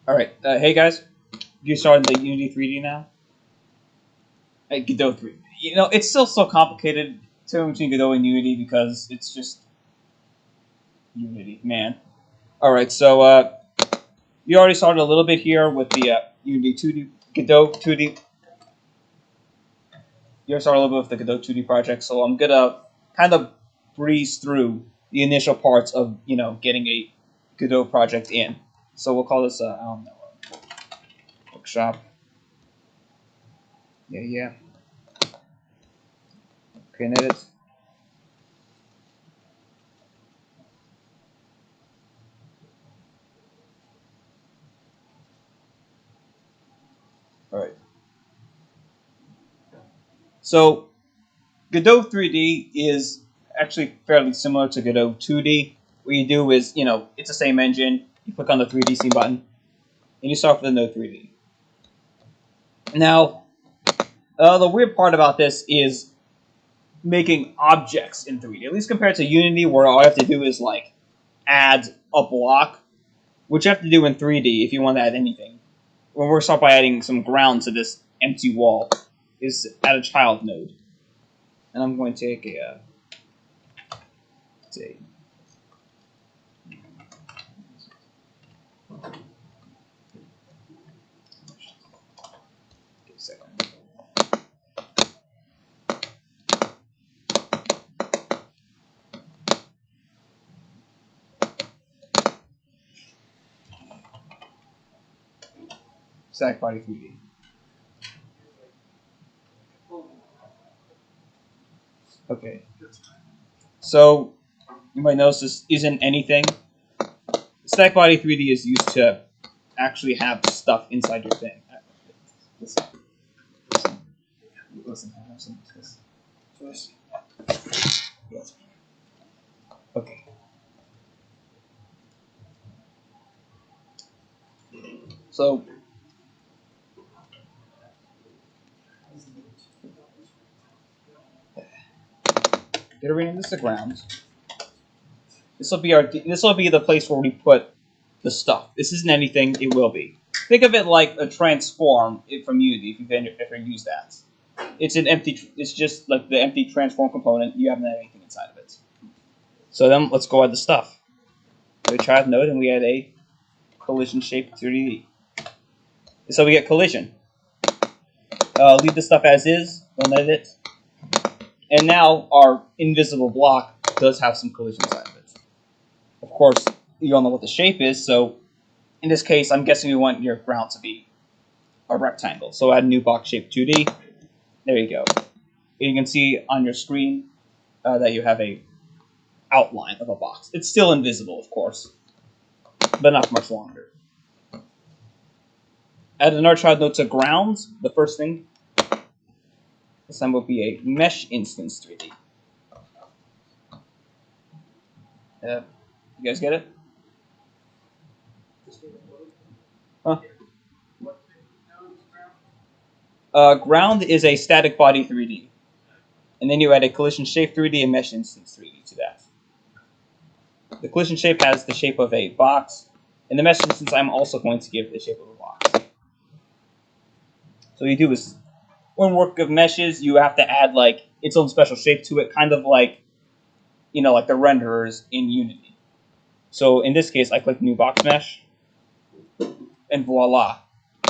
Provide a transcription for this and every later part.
All right, hey guys, you starting the Unity 3D now? Godot 3. It's still so complicated between Godot and Unity because it's just Unity, man. All right, so you already started a little bit here with the Unity 2D, Godot 2D. You already started a little bit with the Godot 2D project, so I'm gonna kind of breeze through the initial parts of getting a Godot project in. So we'll call this I don't know, workshop. Yeah. Okay, and edit. All right. So Godot 3D is actually fairly similar to Godot 2D. What you do is, it's the same engine. You click on the 3D scene button, and you start with the Node 3D. Now, the weird part about this is making objects in 3D. At least compared to Unity, where all you have to do is like add a block, which you have to do in 3D if you want to add anything. Well, we're start by adding some ground to this empty wall. Is add a child node, and I'm going to take a say second. Stack body 3D. Okay. So you might notice this isn't anything. Stack body 3D is used to actually have stuff inside your thing. Listen, listen, I have some this. Yes. Okay. So get rename this to ground. This will be the place where we put the stuff. This isn't anything. It will be. Think of it like a transform from Unity. If you've ever used that, it's an empty. It's just like the empty transform component. You haven't had anything inside of it. So then let's go add the stuff. We child node and we add a collision shape 3D. So we get collision. Leave the stuff as is. Don't edit it. And now our invisible block does have some collision inside of it. Of course, you don't know what the shape is, so in this case, I'm guessing we want your ground to be a rectangle. So add new box shape 2D. There you go. And you can see on your screen that you have a outline of a box. It's still invisible, of course, but not for much longer. Add another child node to ground. The first thing this time will be a mesh instance 3D. You guys get it? Huh? Ground is a static body 3D. And then you add a collision shape 3D and mesh instance 3D to that. The collision shape has the shape of a box, and the mesh instance I'm also going to give the shape of a box. So what you do is, when work of meshes, you have to add like its own special shape to it, kind of like like the renderers in Unity. So in this case, I click new box mesh, and voila,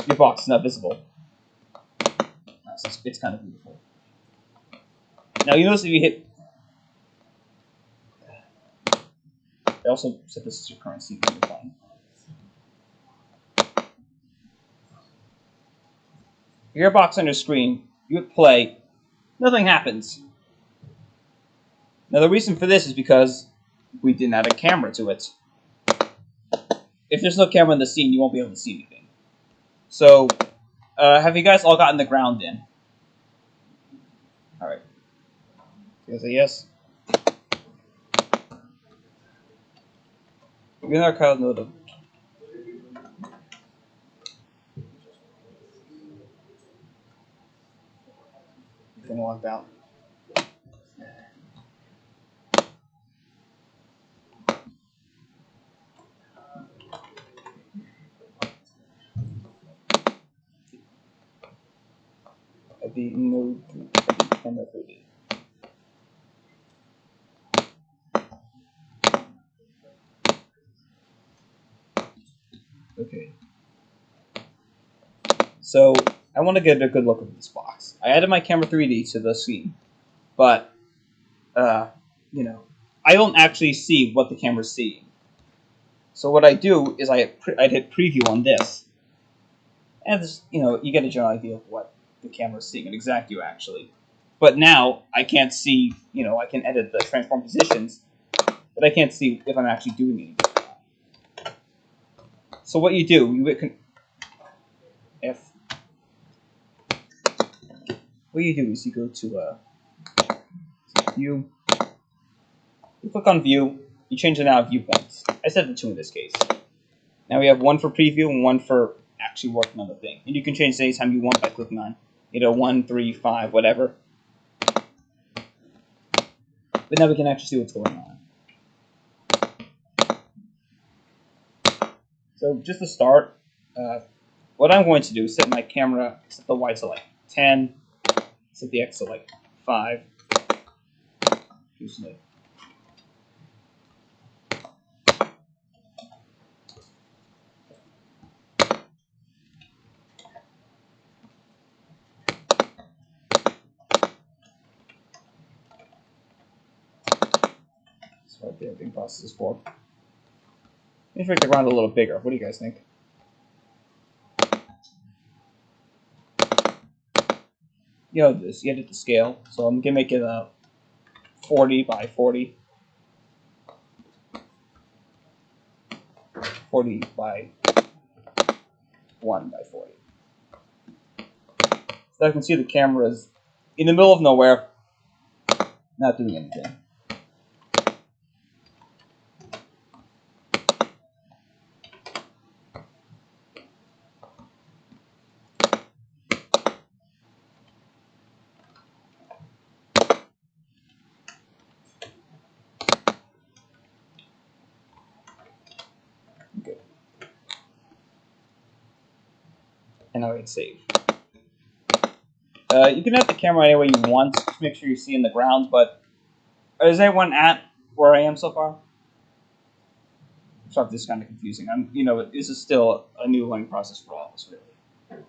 your box is not visible. It's kind of beautiful. Now you notice if you hit, I also set this as your current scene when you're playing. Your box on your screen, you hit play, nothing happens. Now the reason for this is because we didn't add a camera to it. If there's no camera in the scene, you won't be able to see anything. So, have you guys all gotten the ground in? All right. You guys say yes? We are kind of know them. You can walk out. the node camera 3D. Okay. So I want to get a good look at this box. I added my camera 3D to the scene, but you know, I don't actually see what the camera's seeing. So what I do is I'd hit preview on this, and this, you get a general idea of what the camera's seeing, an exact view actually. But now I can't see, I can edit the transform positions, but I can't see if I'm actually doing anything. So what you do, what you do is you go to view, you click on view, you change the now viewpoints. I set the 2 in this case. Now we have one for preview and one for actually working on the thing. And you can change anytime you want by clicking on 1, 3, 5, whatever. But now we can actually see what's going on. So just to start, what I'm going to do is set my camera, set the Y to like 10, set the X to like 5. That's what the editing process is for. Let me make the ground a little bigger. What do you guys think? You edit the scale. So I'm gonna make it a 40 by 40. 40 by 1 by 40. So I can see the camera's in the middle of nowhere, not doing anything. Okay. And now I hit save. You can have the camera any way you want to make sure you see in the ground, but is anyone at where I am so far? Sorry if this is kind of confusing. This is still a new learning process for all of us, really.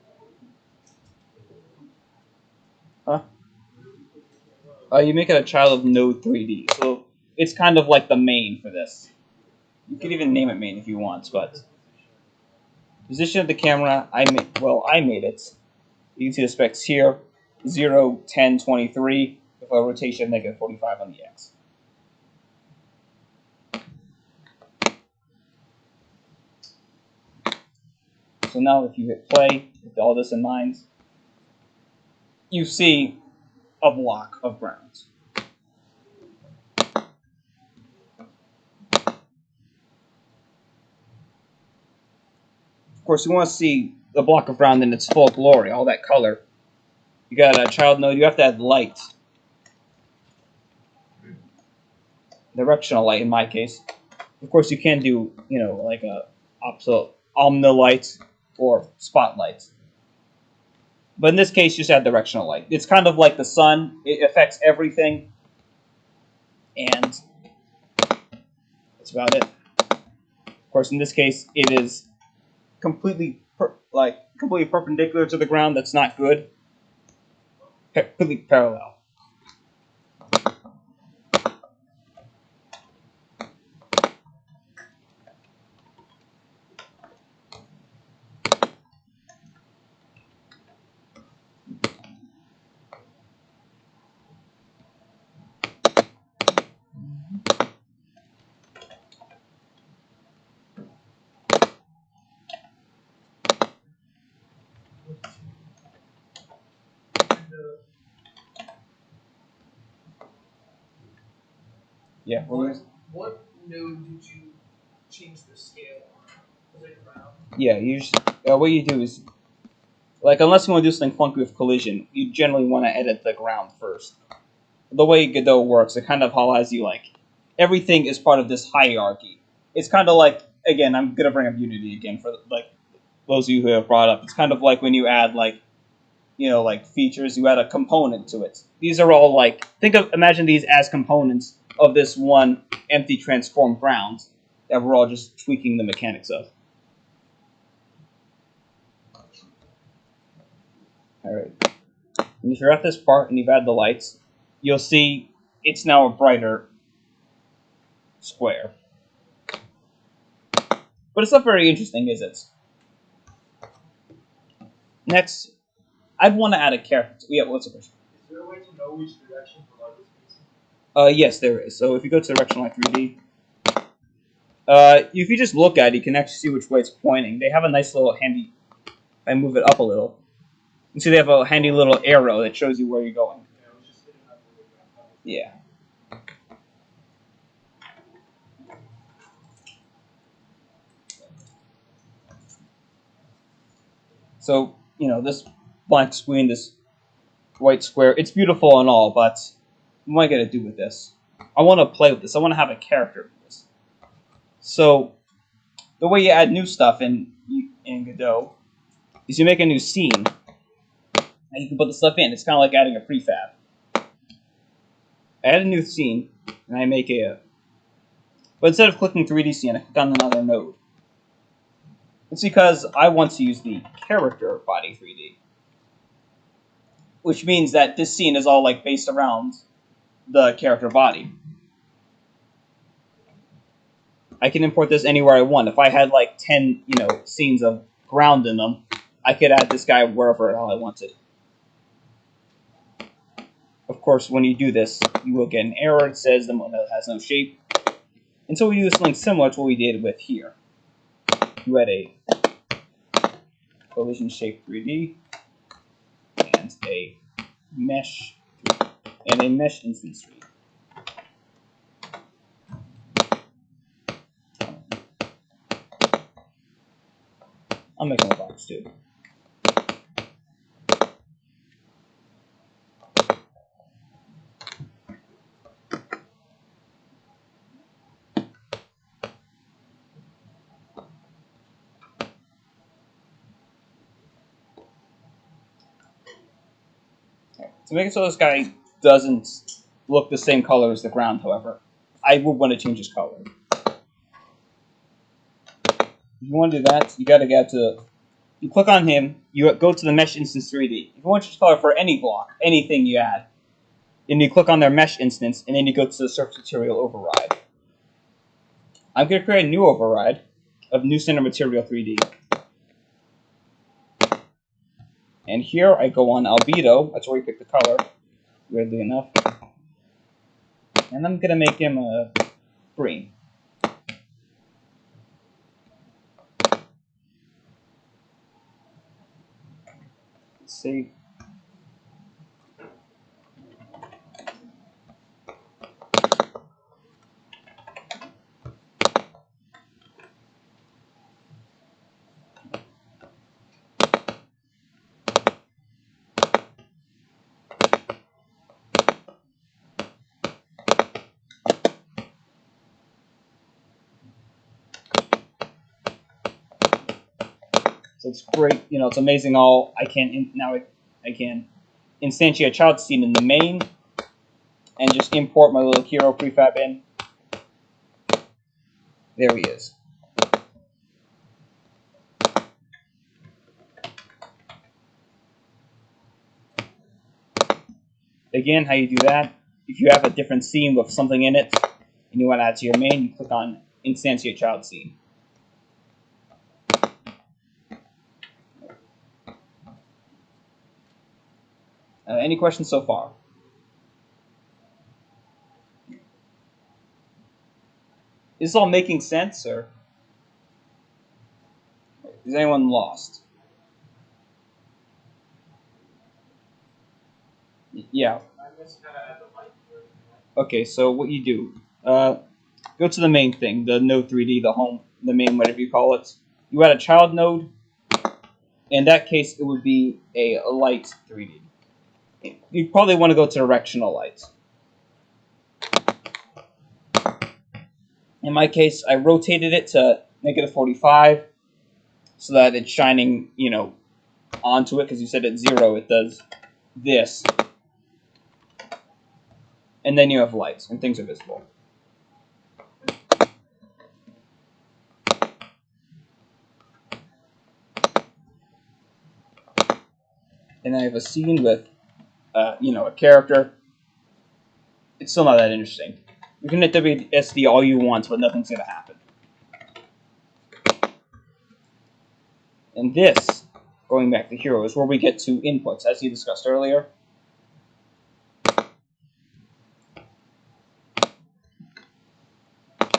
Huh? You make it a child of Node 3D, so it's kind of like the main for this. You could even name it main if you want, but position of the camera, I made it. You can see the specs here, 0, 10, 23, with a rotation of negative 45 on the X. So now if you hit play, with all this in mind, you see a block of ground. Of course, you want to see the block of ground in its full glory, all that color. You got a child node, you have to add light. Directional light in my case. Of course, you can do, like a omnilight or spotlight. But in this case, just add directional light. It's kind of like the sun. It affects everything. And that's about it. Of course, in this case, it is completely perpendicular to the ground. That's not good. Completely parallel. Yeah. What node did you change the scale on? Was it round? Yeah. What you do is, unless you want to do something funky with collision, you generally want to edit the ground first. The way Godot works, it kind of has you everything is part of this hierarchy. It's kind of like, again, I'm gonna bring up Unity again for those of you who have brought up. It's kind of like when you add like features. You add a component to it. These are all like imagine these as components of this one empty transformed ground that we're all just tweaking the mechanics of. All right. And if you're at this part and you've added the lights, you'll see it's now a brighter square. But it's not very interesting, is it? Next, I'd want to add a character. Yeah, what's the question? Is there a way to know which direction the light is facing? Yes, there is. So if you go to Direction Light 3D, if you just look at it, you can actually see which way it's pointing. They have a nice little handy. If I move it up a little, you see they have a handy little arrow that shows you where you're going. Yeah, I was just hitting that really fast. Yeah. So, this blank screen, this white square, it's beautiful and all, but what am I going to do with this? I want to play with this. I want to have a character with this. So, the way you add new stuff in Godot is you make a new scene, and you can put the stuff in. It's kind of like adding a prefab. I add a new scene, and I make but instead of clicking 3D scene, I click on another node. It's because I want to use the character body 3D, which means that this scene is all like based around the character body. I can import this anywhere I want. If I had like 10, scenes of ground in them, I could add this guy wherever the hell I wanted. Of course, when you do this, you will get an error that says the model has no shape. And so we do something similar to what we did with here. You add a collision shape 3D and a mesh instance 3D. I'll make them a box too. To make it so this guy doesn't look the same color as the ground, however, I would want to change his color. If you want to do that, you got to get to. You click on him. You go to the Mesh Instance 3D. If you want to change color for any block, anything you add, then you click on their Mesh Instance, and then you go to the Surface Material Override. I'm going to create a new override of New Center Material 3D. And here I go on albedo. That's where you pick the color, weirdly enough. And I'm going to make him a green. Let's see. So it's great, it's amazing. I can instantiate a child scene in the main, and just import my little hero prefab in. There he is. Again, how you do that? If you have a different scene with something in it, and you want to add to your main, you click on Instantiate Child Scene. Any questions so far? Is this all making sense, or is anyone lost? Yeah. I guess you gotta add the light to it. Okay, so what you do, go to the main thing, the node 3D, the home, the main, whatever you call it. You add a child node. In that case, it would be a light 3D. You probably want to go to directional light. In my case, I rotated it to -45 so that it's shining, onto it, because you said at 0 it does this, and then you have lights and things are visible. And then I have a scene with, a character. It's still not that interesting. You can hit WSD all you want, but nothing's going to happen. And this, going back to Hero, is where we get to inputs, as you discussed earlier.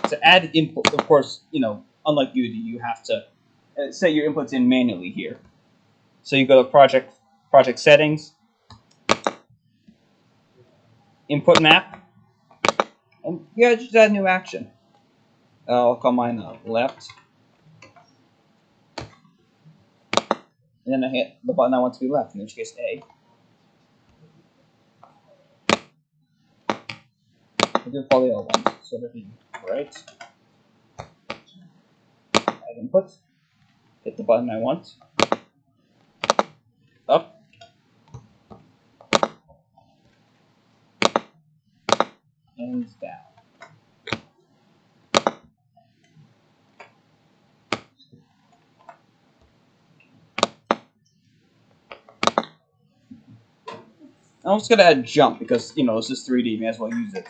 To add input, of course, unlike Unity, you have to set your inputs in manually here. So you go to project settings, input map, and just add new action. I'll call mine left. And then I hit the button I want to be left, in which case A. I do follow the other ones, so that'd be right. Add input. Hit the button I want. Up. And down. I'm just gonna add jump because this is 3D. May as well use it.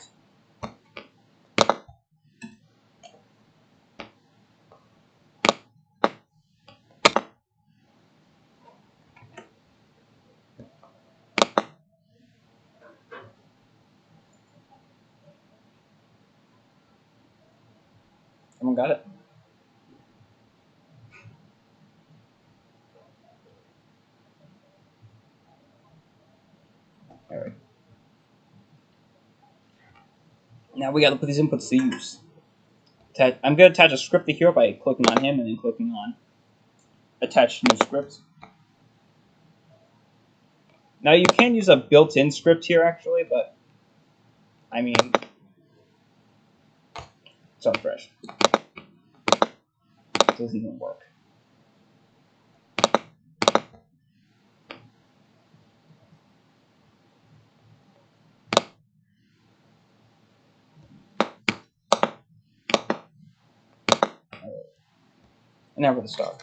Everyone got it? All right. Now we got to put these inputs to use. I'm going to attach a script to here by clicking on him and then clicking on attach new script. Now you can use a built-in script here actually, but I mean, it's not fresh. It doesn't even work. And now we're going to start.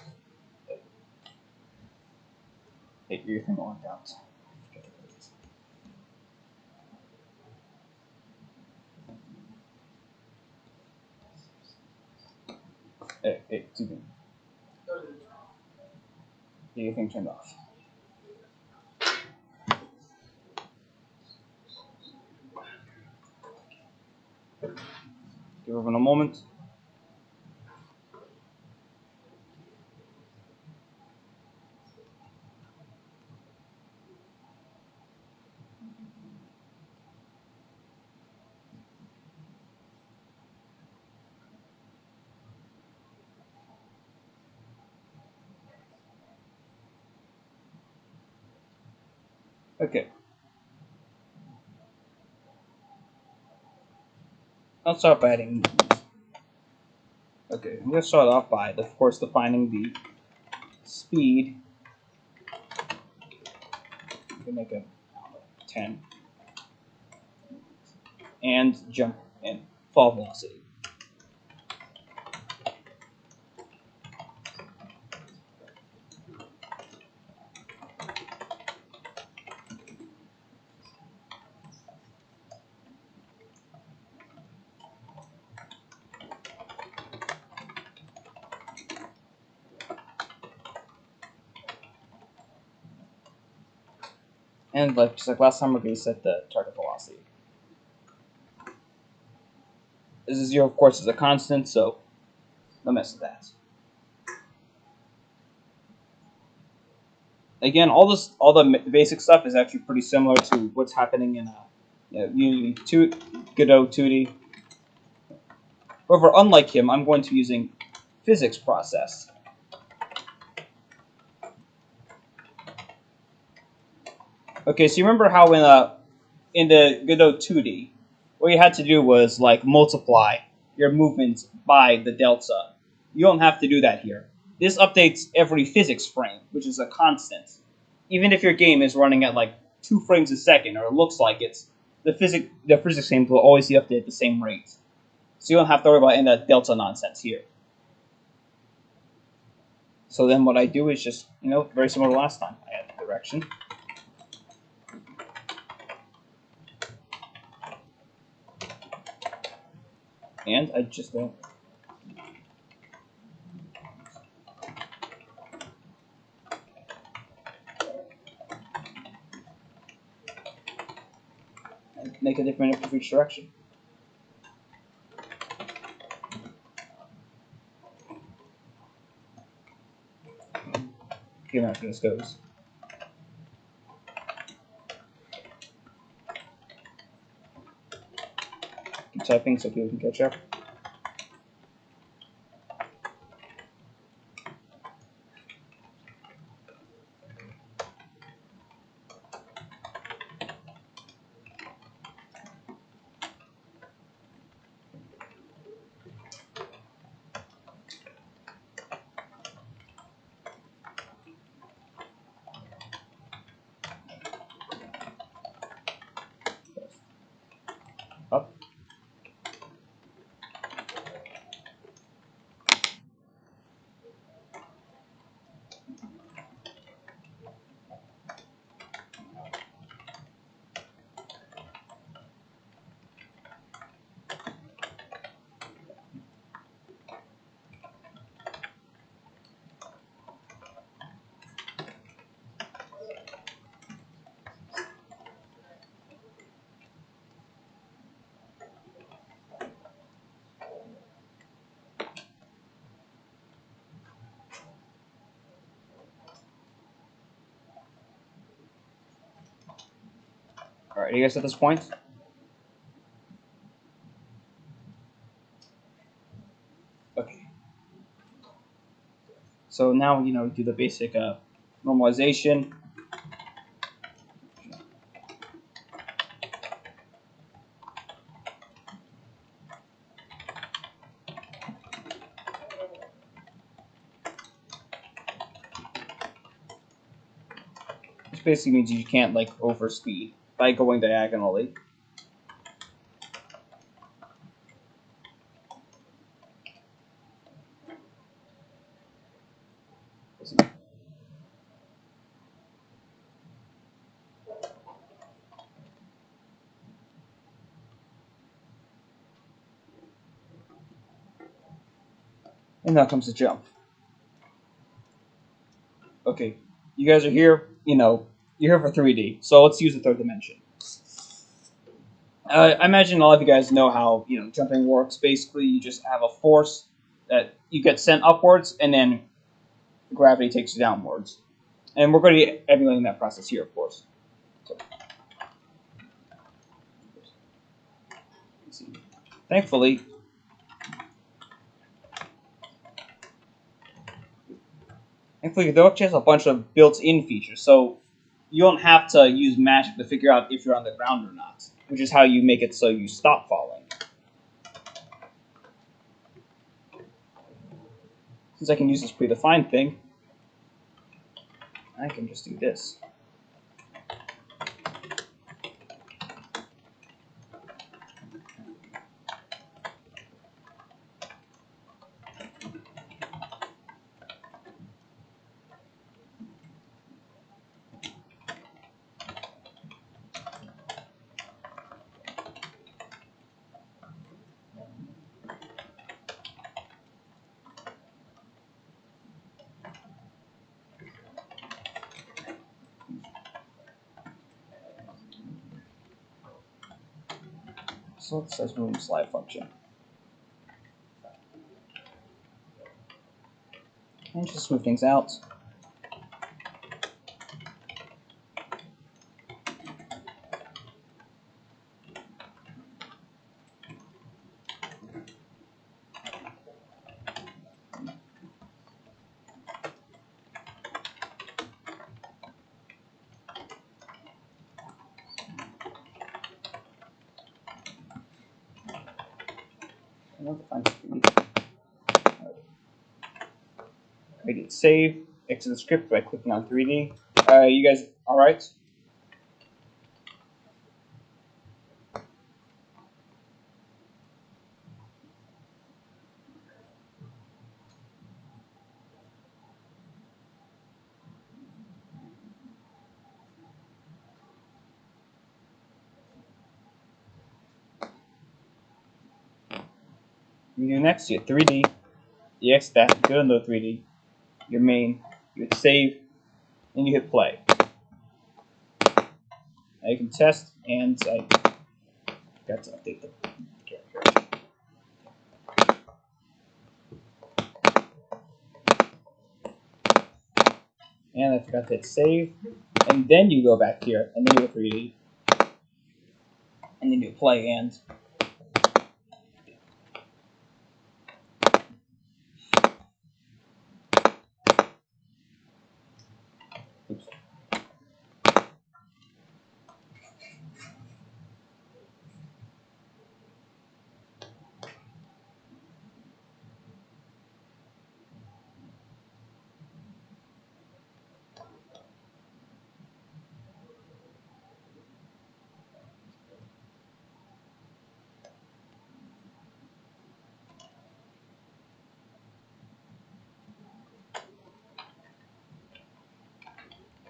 Hey, your thing on down. Hey, too good. Get your thing turned off. Give everyone a moment. Okay. I'll start by adding movements. Okay, I'm going to start off by, of course, defining the speed. You can make it 10. And jump and fall velocity. And just like last time, we're going to set the target velocity. This is 0, of course, is a constant, so no mess with that. Again, all the basic stuff is actually pretty similar to what's happening in Unity Godot 2D. However, unlike him, I'm going to be using physics process. Okay, so you remember how in the Godot 2D, what you had to do was multiply your movements by the delta. You don't have to do that here. this updates every physics frame, which is a constant. Even if your game is running at like 2 frames a second, or it looks like it's the physics frames will always be updated at the same rate. So you don't have to worry about any of that delta nonsense here. So then what I do is just, very similar to last time. I add the direction. And I just don't. Make a different input for each direction. Okay, after this goes. Keep typing so people can catch up. Up. Alright, you guys at this point? Okay. So now, do the basic normalization. Which basically means you can't, overspeed by going diagonally. And now comes the jump. Okay, you guys are here, you're here for 3D, so let's use the third dimension. I imagine a lot of you guys know how, jumping works. Basically, you just have a force that you get sent upwards, and then gravity takes you downwards. And we're going to be emulating that process here, of course. So, let's see. Thankfully, Godot actually has a bunch of built-in features, so you don't have to use magic to figure out if you're on the ground or not, which is how you make it so you stop falling. Since I can use this predefined thing, I can just do this. So it says move slide function. And just smooth things out. I did save, exit the script by clicking on 3D. You guys all right? You do next, you hit 3D, you exit that, go into 3D, your main, you hit save, and you hit play. Now you can test, and I got to update the character. And I forgot to hit save, and then you go back here, and then you go 3D, and then you play, and oops.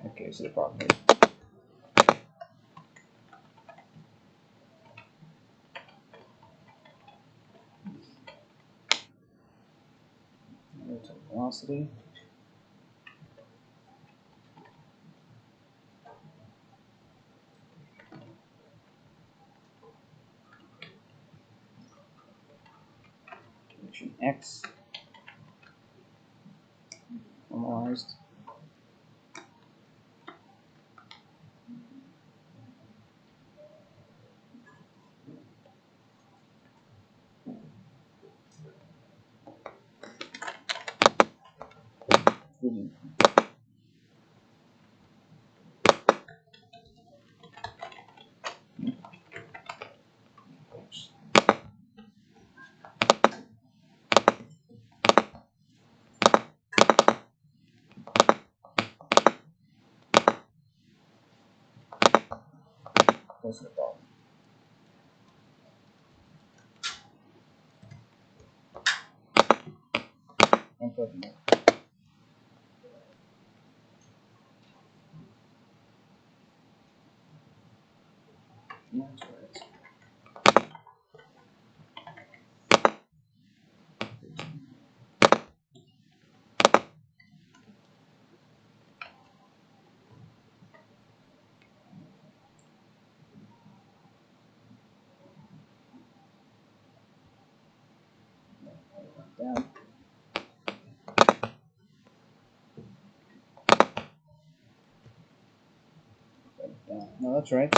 Okay, so the problem is velocity. Direction X normalized. Close the problem. And put more. That's right. Down. Down. No, that's right.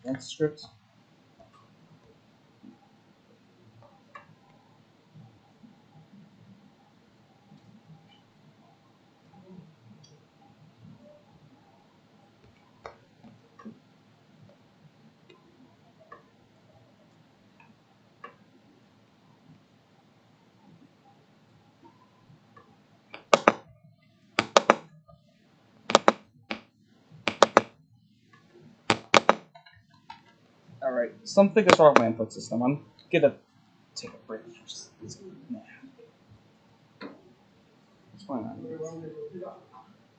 That's script. All right. Something is wrong with my input system. I'm gonna take a break first. Nah. What's going on?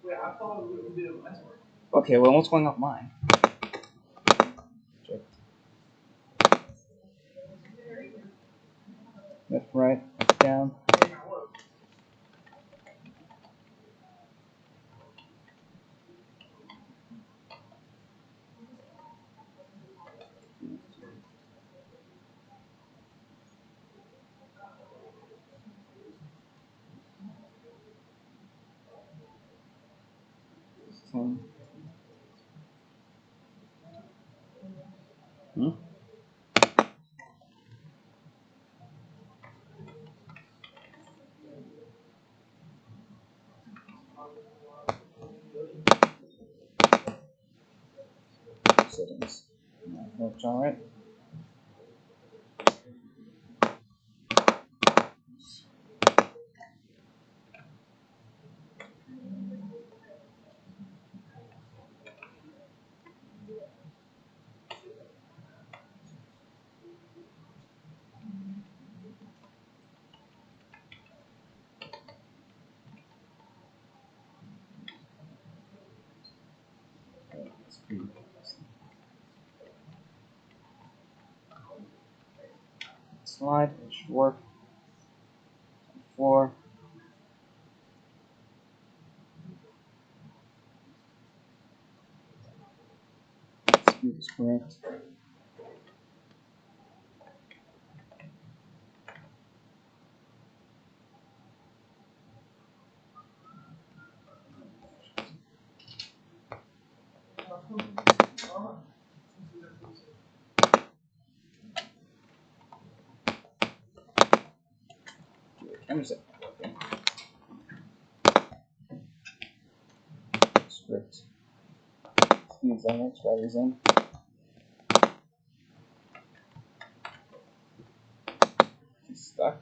Wait, I thought it would be a network. Okay, well, what's going on with mine? Check. Left, right, up, down. Hmm? Settings. No, that's all right. Slide, it should work. Floor. Speed is correct. Camera set. Script. Speed's on it, battery's in. It's stuck.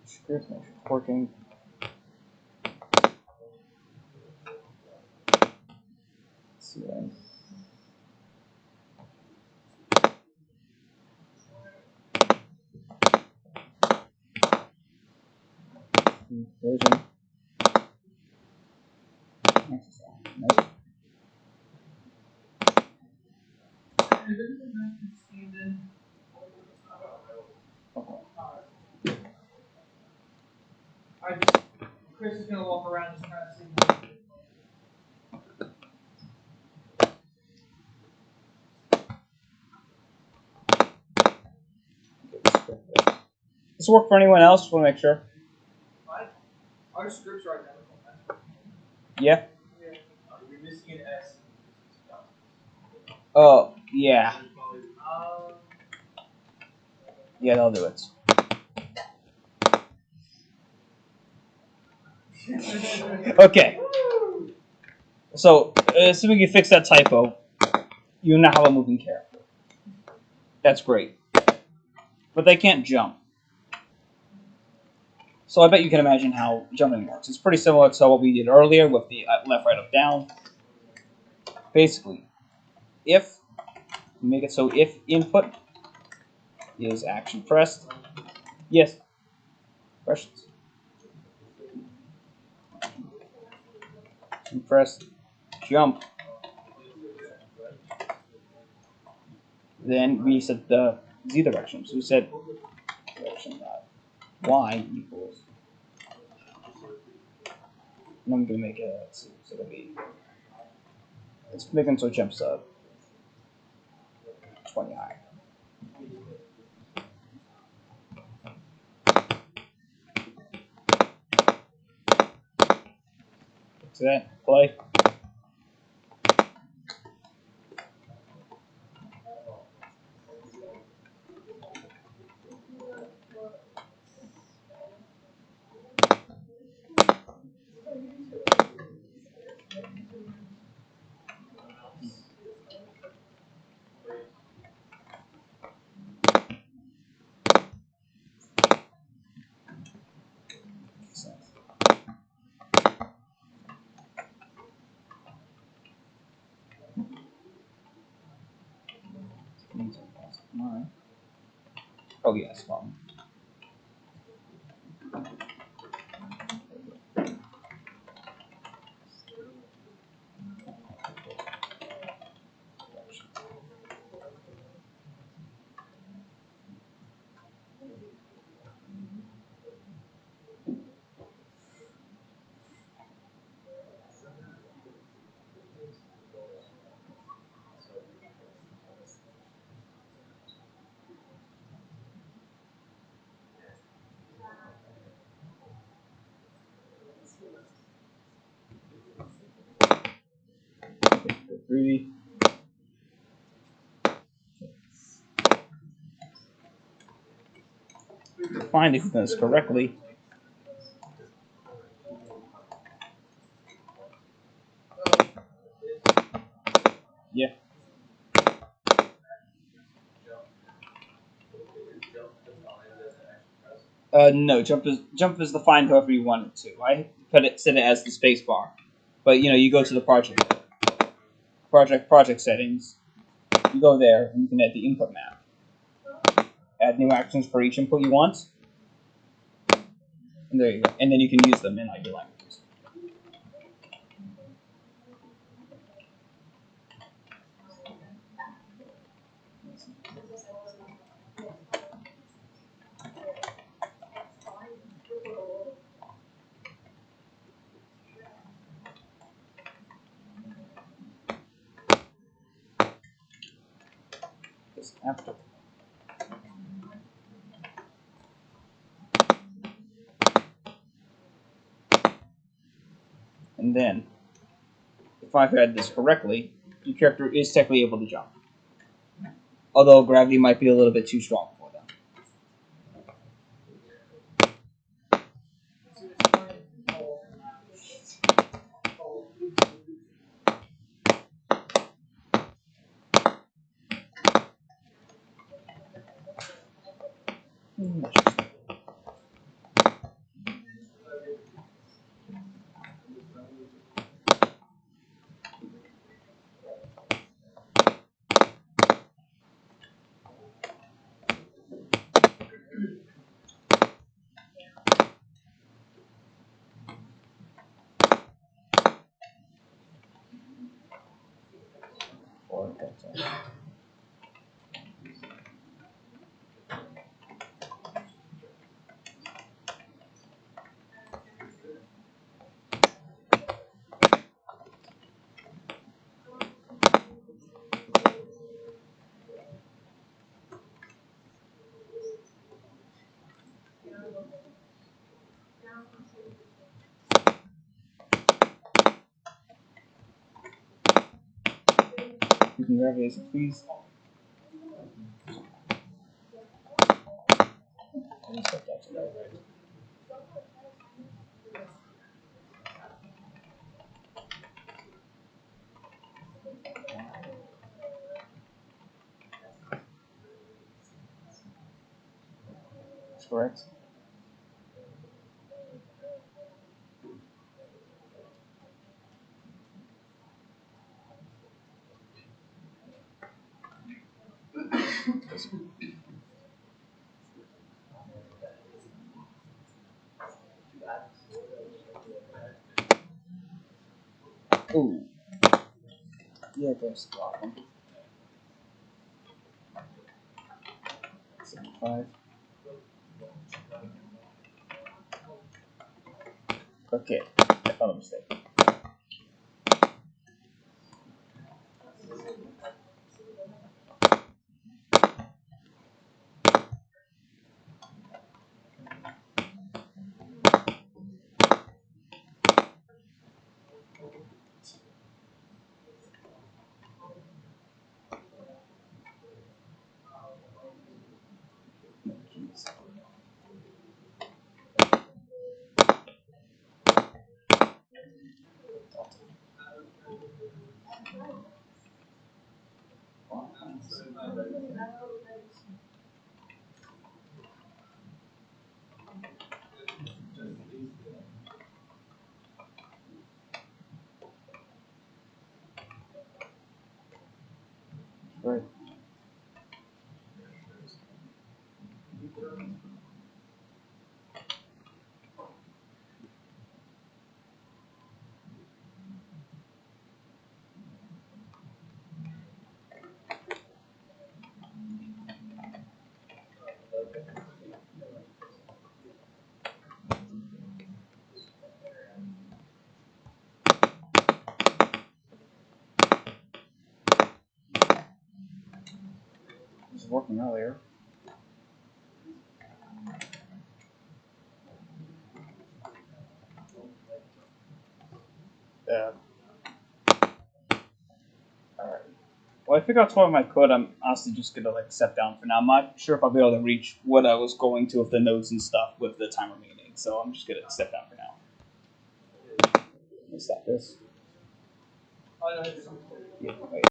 Script, make sure it's working. Let's see then. Version. Nope. Chris is gonna walk around just trying to see. Does this work for anyone else? Want to make sure. Our scripts are identical. Yeah. You're missing an S. Oh, yeah. Yeah, they'll do it. Okay. So, assuming you fix that typo, you now have a moving character. That's great. But they can't jump. So I bet you can imagine how jumping works. It's pretty similar to what we did earlier with the left, right, up, down. Basically, if make it so if input is action pressed, yes, questions. Action pressed, jump. Then we set the z direction. So we said direction y equals. And I'm gonna make it. Let's see. So it'll be. Let's make it so it jumps up 20 high. See that? Play. Oh yes, well. Three. Find if you've done this correctly. No, jump is defined however you want it to. I set it as the space bar, but you go to the project settings. You go there and you can add the input map. Add new actions for each input you want, and there you go. And then you can use them in other languages. After. And then, if I've read this correctly, your character is technically able to jump. Although gravity might be a little bit too strong for them. You can grab it, please. That's correct. Ooh. Yeah, there's the block one. 75. Okay, I found a mistake. Right. It was working earlier. Alright. Well, I figured out some of my code. I'm honestly just gonna step down for now. I'm not sure if I'll be able to reach what I was going to with the nodes and stuff with the time remaining. So I'm just gonna step down for now. Let me stop this. Yeah, wait.